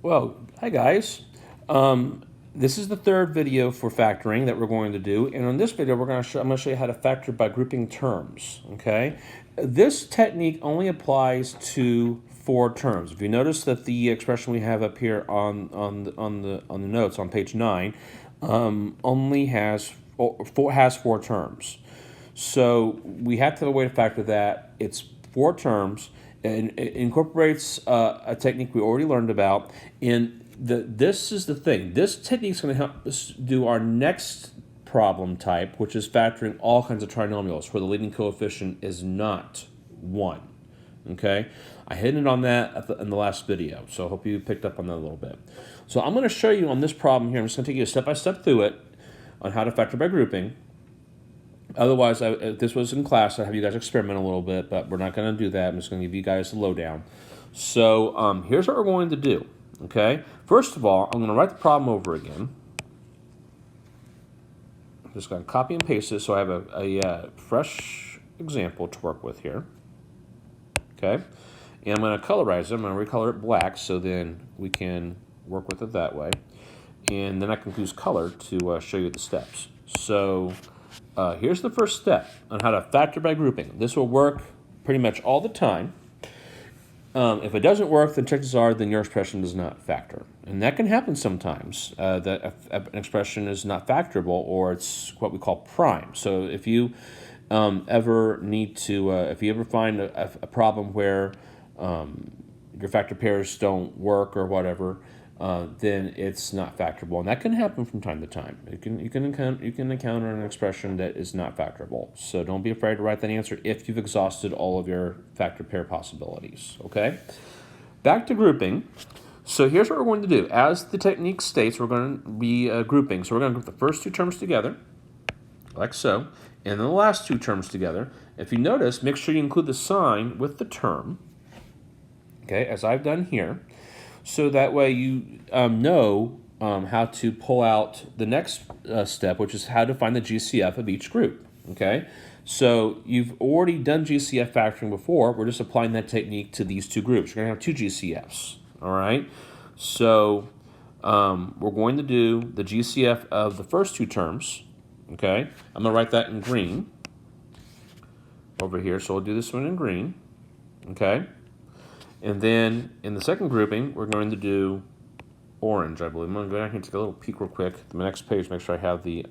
Well, hi guys. This is the third video for factoring that we're going to do, and on this video I'm going to show you how to factor by grouping terms. Okay, this technique only applies to 4 terms. If you notice that the expression we have up here on the notes on page 9 only has 4 terms. So we have to have a way to factor that. It's 4 terms, and it incorporates a technique we already learned about. And this is the thing. This technique is going to help us do our next problem type, which is factoring all kinds of trinomials where the leading coefficient is not 1. Okay, I hinted on that in the last video, so I hope you picked up on that a little bit. So I'm going to show you on this problem here. I'm just going to take you step by step through it on how to factor by grouping. Otherwise, if this was in class, I'd have you guys experiment a little bit, but we're not going to do that. I'm just going to give you guys the lowdown. So here's what we're going to do, okay? First of all, I'm going to write the problem over again. I'm just going to copy and paste it so I have a fresh example to work with here, okay? And I'm going to colorize it. I'm going to recolor it black so then we can work with it that way. And then I can use color to show you the steps. So here's the first step on how to factor by grouping. This will work pretty much all the time. If it doesn't work, then chances are your expression does not factor. And that can happen sometimes, that an expression is not factorable or it's what we call prime. So if you ever need to, if you ever find a problem where your factor pairs don't work or whatever, then it's not factorable, and that can happen from time to time. You can encounter an expression that is not factorable. So don't be afraid to write that answer if you've exhausted all of your factor pair possibilities. Okay, back to grouping. So here's what we're going to do. As the technique states, we're going to be grouping. So we're going to group the first 2 terms together, like so, and then the last 2 terms together. If you notice, make sure you include the sign with the term. Okay, as I've done here. So that way you know how to pull out the next step, which is how to find the GCF of each group, okay? So you've already done GCF factoring before. We're just applying that technique to these 2 groups. You're going to have 2 GCFs, all right? So we're going to do the GCF of the first 2 terms, okay? I'm going to write that in green over here, so we'll do this one in green, okay? And then in the second grouping, we're going to do orange, I believe. I'm going to go down here and take a little peek real quick. The next page, make sure I have the...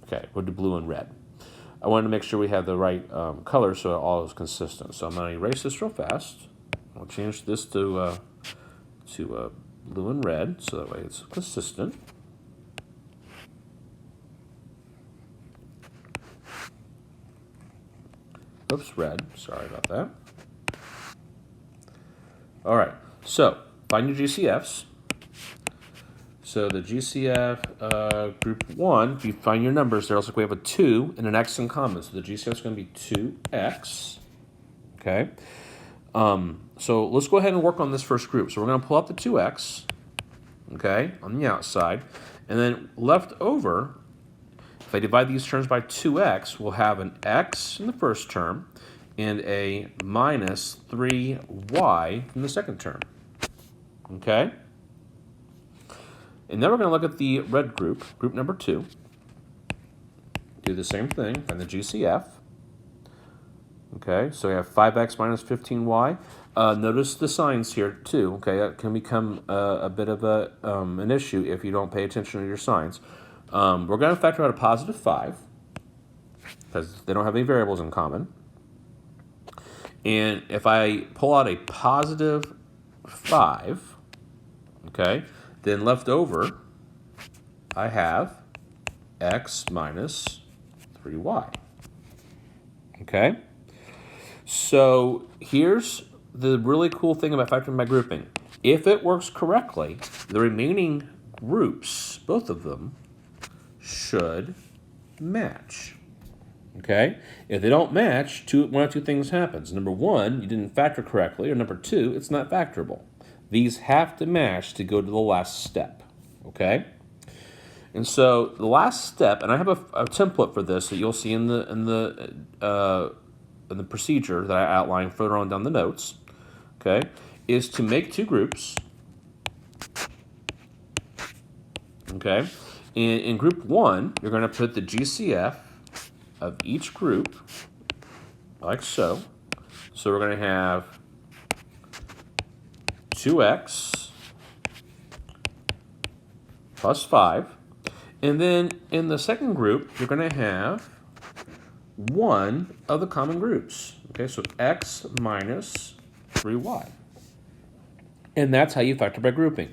okay, we'll do blue and red. I wanted to make sure we have the right color so it all is consistent. So I'm going to erase this real fast. I'll change this to blue and red, so that way it's consistent. Oops, red. Sorry about that. All right, so find your GCFs. So the GCF group 1, if you find your numbers, there looks like we have a 2 and an x in common. So the GCF is going to be 2x. Okay. So let's go ahead and work on this first group. So we're going to pull up the 2x, okay, on the outside, and then left over. If I divide these terms by 2x, we'll have an x in the first term and a minus 3y in the second term. Okay? And then we're going to look at the red group, group number 2. Do the same thing, find the GCF. Okay, so we have 5x minus 15y. Notice the signs here too. Okay, that can become a bit of an issue if you don't pay attention to your signs. We're going to factor out a positive 5 because they don't have any variables in common. And if I pull out a positive 5, okay, then left over I have x minus 3y. Okay? So here's the really cool thing about factoring by grouping. If it works correctly, the remaining groups, both of them, should match. Okay? If they don't match, one of 2 things happens. Number 1, you didn't factor correctly, or number 2, it's not factorable. These have to match to go to the last step. Okay? And so the last step, and I have a template for this that you'll see in the the procedure that I outlined further on down the notes, okay, is to make two groups, okay? And in group 1, you're going to put the GCF of each group, like so. So we're going to have 2x plus 5. And then in the second group, you're going to have one of the common groups. Okay, so x minus 3y. And that's how you factor by grouping.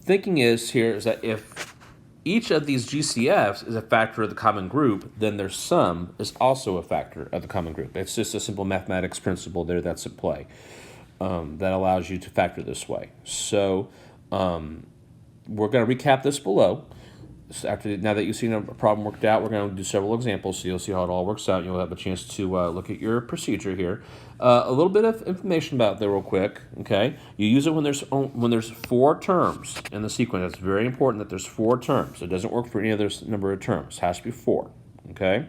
Thinking is here is that if each of these GCFs is a factor of the common group, then their sum is also a factor of the common group. It's just a simple mathematics principle there that's at play that allows you to factor this way. So we're going to recap this below. So now that you've seen a problem worked out, we're going to do several examples so you'll see how it all works out. You'll have a chance to look at your procedure here. A little bit of information about that real quick, okay? You use it when there's 4 terms in the sequence. It's very important that there's 4 terms. It doesn't work for any other number of terms. It has to be 4, okay?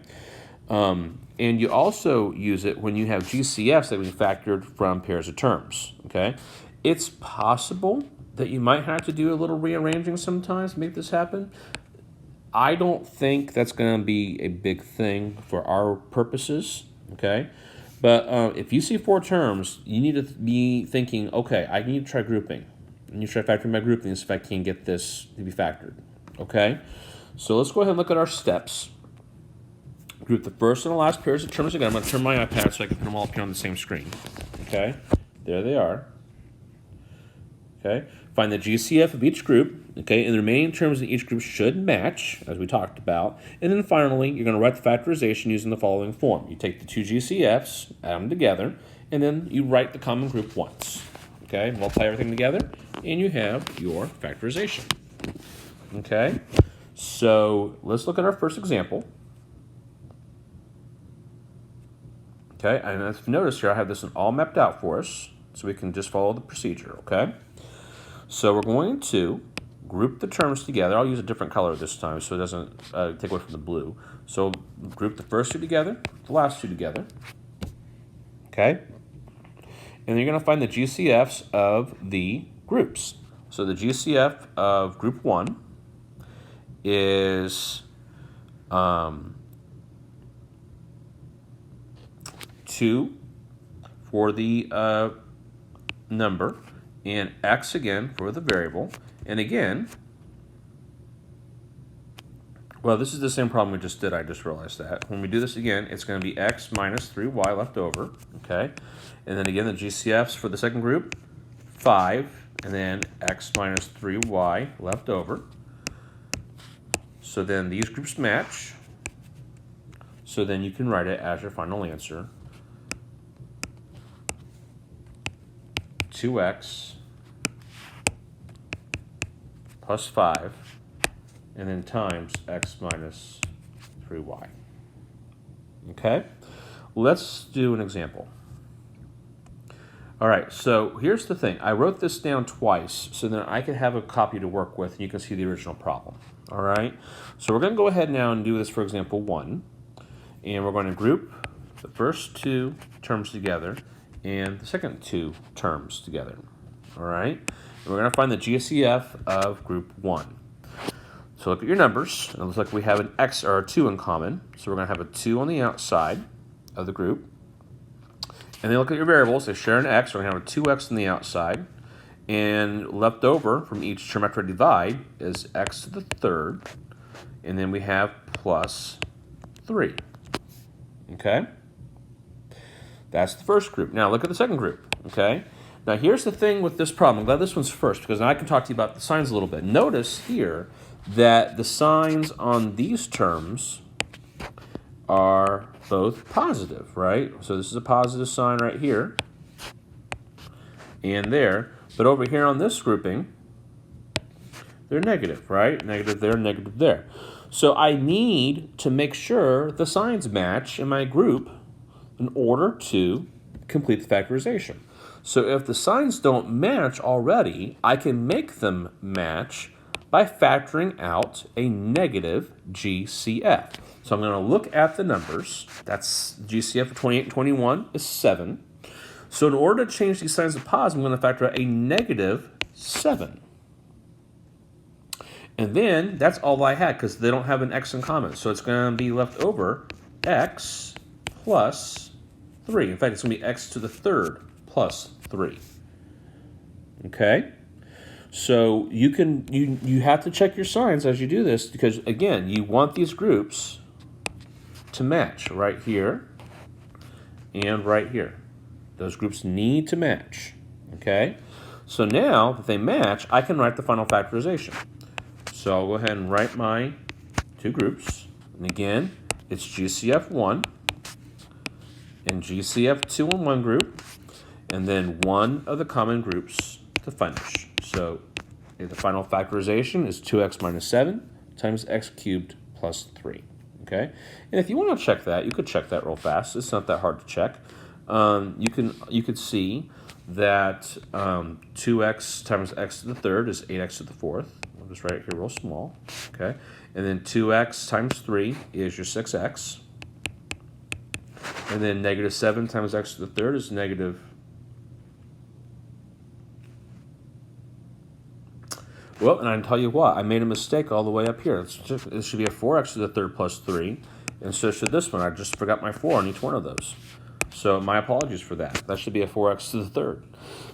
And you also use it when you have GCFs that have been factored from pairs of terms, okay? It's possible that you might have to do a little rearranging sometimes to make this happen. I don't think that's going to be a big thing for our purposes, okay? But if you see 4 terms, you need to be thinking, okay, I need to try grouping. I need to try factoring my grouping if I can get this to be factored, okay? So let's go ahead and look at our steps. Group the first and the last pairs of terms again. I'm going to turn my iPad so I can put them all up here on the same screen, okay? There they are, okay? Find the GCF of each group, okay, and the remaining terms in each group should match, as we talked about. And then finally, you're going to write the factorization using the following form. You take the 2 GCFs, add them together, and then you write the common group once, okay? Multiply everything together, and you have your factorization, okay? So let's look at our first example. Okay, and if you notice here, I have this all mapped out for us, so we can just follow the procedure, okay? So we're going to group the terms together. I'll use a different color this time so it doesn't take away from the blue. So group the first 2 together, the last 2 together, okay? And then you're going to find the GCFs of the groups. So the GCF of group 1 is 2 for the number, and x again for the variable. And again, well, this is the same problem we just did. I just realized that. When we do this again, it's going to be x minus 3y left over, okay? And then again, the GCFs for the second group, 5, and then x minus 3y left over. So then these groups match. So then you can write it as your final answer. 2x plus 5, and then times x minus 3y. Okay? Let's do an example. All right, so here's the thing. I wrote this down twice so that I can have a copy to work with and you can see the original problem. All right? So we're going to go ahead now and do this for example 1. And we're going to group the first 2 terms together and the second 2 terms together. All right? And we're going to find the GCF of group 1. So look at your numbers. It looks like we have an x or a 2 in common. So we're going to have a 2 on the outside of the group. And then look at your variables. They share an x. So we're going to have a 2x on the outside. And left over from each term after I divide is x to the third. And then we have plus 3. Okay? That's the first group. Now look at the second group. Okay? Now here's the thing with this problem. I'm glad this one's first because now I can talk to you about the signs a little bit. Notice here that the signs on these terms are both positive, right? So this is a positive sign right here and there. But over here on this grouping, they're negative, right? Negative there, negative there. So I need to make sure the signs match in my group in order to complete the factorization. So if the signs don't match already, I can make them match by factoring out a negative GCF. So I'm going to look at the numbers. That's GCF of 28 and 21 is 7. So in order to change these signs to positive, I'm going to factor out a negative 7. And then that's all I had because they don't have an x in common. So it's going to be left over x plus 3. In fact, it's going to be x to the third plus 3. Okay? So you have to check your signs as you do this because, again, you want these groups to match right here and right here. Those groups need to match. Okay? So now that they match, I can write the final factorization. So I'll go ahead and write my two groups. And again, it's GCF1 and GCF2 in one group, and then one of the common groups to finish. So the final factorization is 2x minus 7 times x cubed plus 3. Okay? And if you want to check that, you could check that real fast. It's not that hard to check. You could see that 2x times x to the third is 8x to the fourth. I'll just write it here real small. Okay? And then 2x times 3 is your 6x. And then negative 7 times x to the third is negative. Well, and I can tell you what, I made a mistake all the way up here. It should be a 4x to the third plus 3, and so should this one. I just forgot my 4 on each one of those. So my apologies for that. That should be a 4x to the third.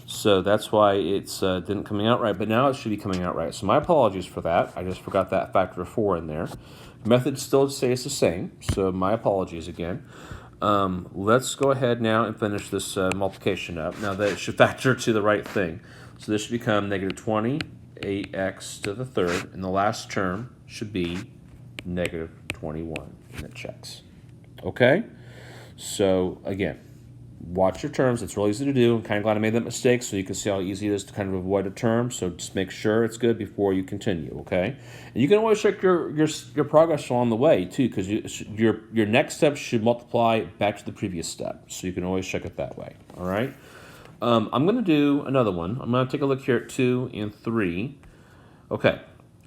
So that's why it's didn't coming out right, but now it should be coming out right. So my apologies for that. I just forgot that factor of 4 in there. Method still stays the same, so my apologies again. Let's go ahead now and finish this multiplication up. Now that it should factor to the right thing. So this should become negative 20. 8x to the third, and the last term should be negative 21, and it checks. Okay? So, again, watch your terms. It's real easy to do. I'm kind of glad I made that mistake so you can see how easy it is to kind of avoid a term. So just make sure it's good before you continue, okay? And you can always check your progress along the way, too, because your next step should multiply back to the previous step. So you can always check it that way, all right? I'm going to do another one. I'm going to take a look here at 2 and 3. Okay,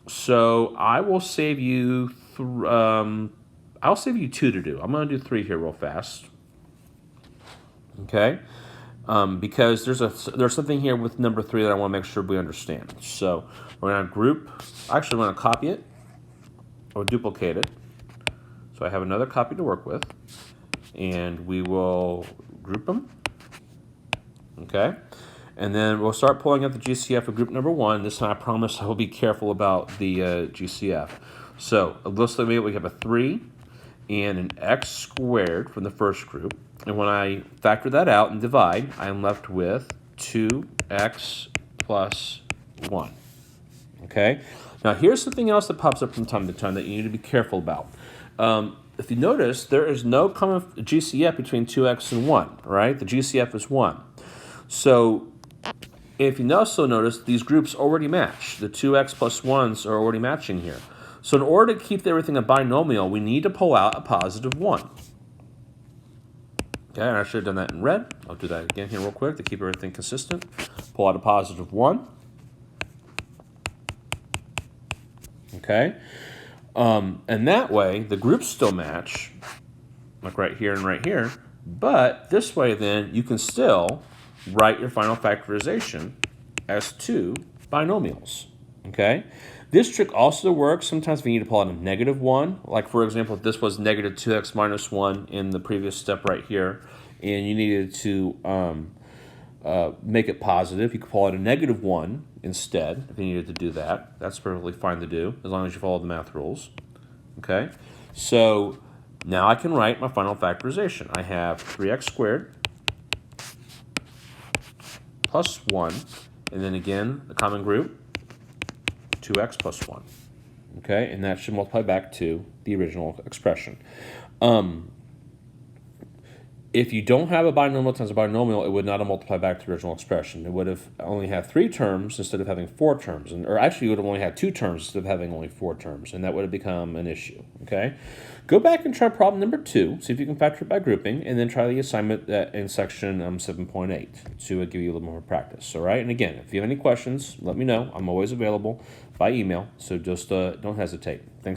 so I will save you. I'll save you 2 to do. I'm going to do 3 here real fast. Okay, because there's something here with number 3 that I want to make sure we understand. So we're going to group. Actually, we're going to copy it or duplicate it. So I have another copy to work with, and we will group them. Okay, and then we'll start pulling out the GCF of group number 1. This time I promise I will be careful about the GCF. So it looks like we have a 3 and an x squared from the first group. And when I factor that out and divide, I'm left with 2x plus 1. Okay, now here's something else that pops up from time to time that you need to be careful about. If you notice, there is no common GCF between 2x and 1, right? The GCF is 1. So if you also notice, these groups already match. The 2x plus 1s are already matching here. So in order to keep everything a binomial, we need to pull out a positive 1. Okay, and I should have done that in red. I'll do that again here real quick to keep everything consistent. Pull out a positive 1. Okay, and that way the groups still match, like right here and right here. But this way then you can still write your final factorization as 2 binomials, okay? This trick also works sometimes if you need to pull out a negative 1. Like, for example, if this was negative 2x minus 1 in the previous step right here, and you needed to make it positive, you could pull out a negative 1 instead if you needed to do that. That's perfectly fine to do as long as you follow the math rules, okay? So now I can write my final factorization. I have 3x squared plus 1, and then again, the common group, 2x plus 1. Okay, and that should multiply back to the original expression. If you don't have a binomial times a binomial, it would not have multiplied back to the original expression. It would have only had 3 terms instead of having 4 terms. Or actually, it would have only had 2 terms instead of having only 4 terms, and that would have become an issue, okay? Go back and try problem number 2, see if you can factor it by grouping, and then try the assignment in section 7.8 to give you a little more practice, all right? And again, if you have any questions, let me know. I'm always available by email, so just don't hesitate. Thanks.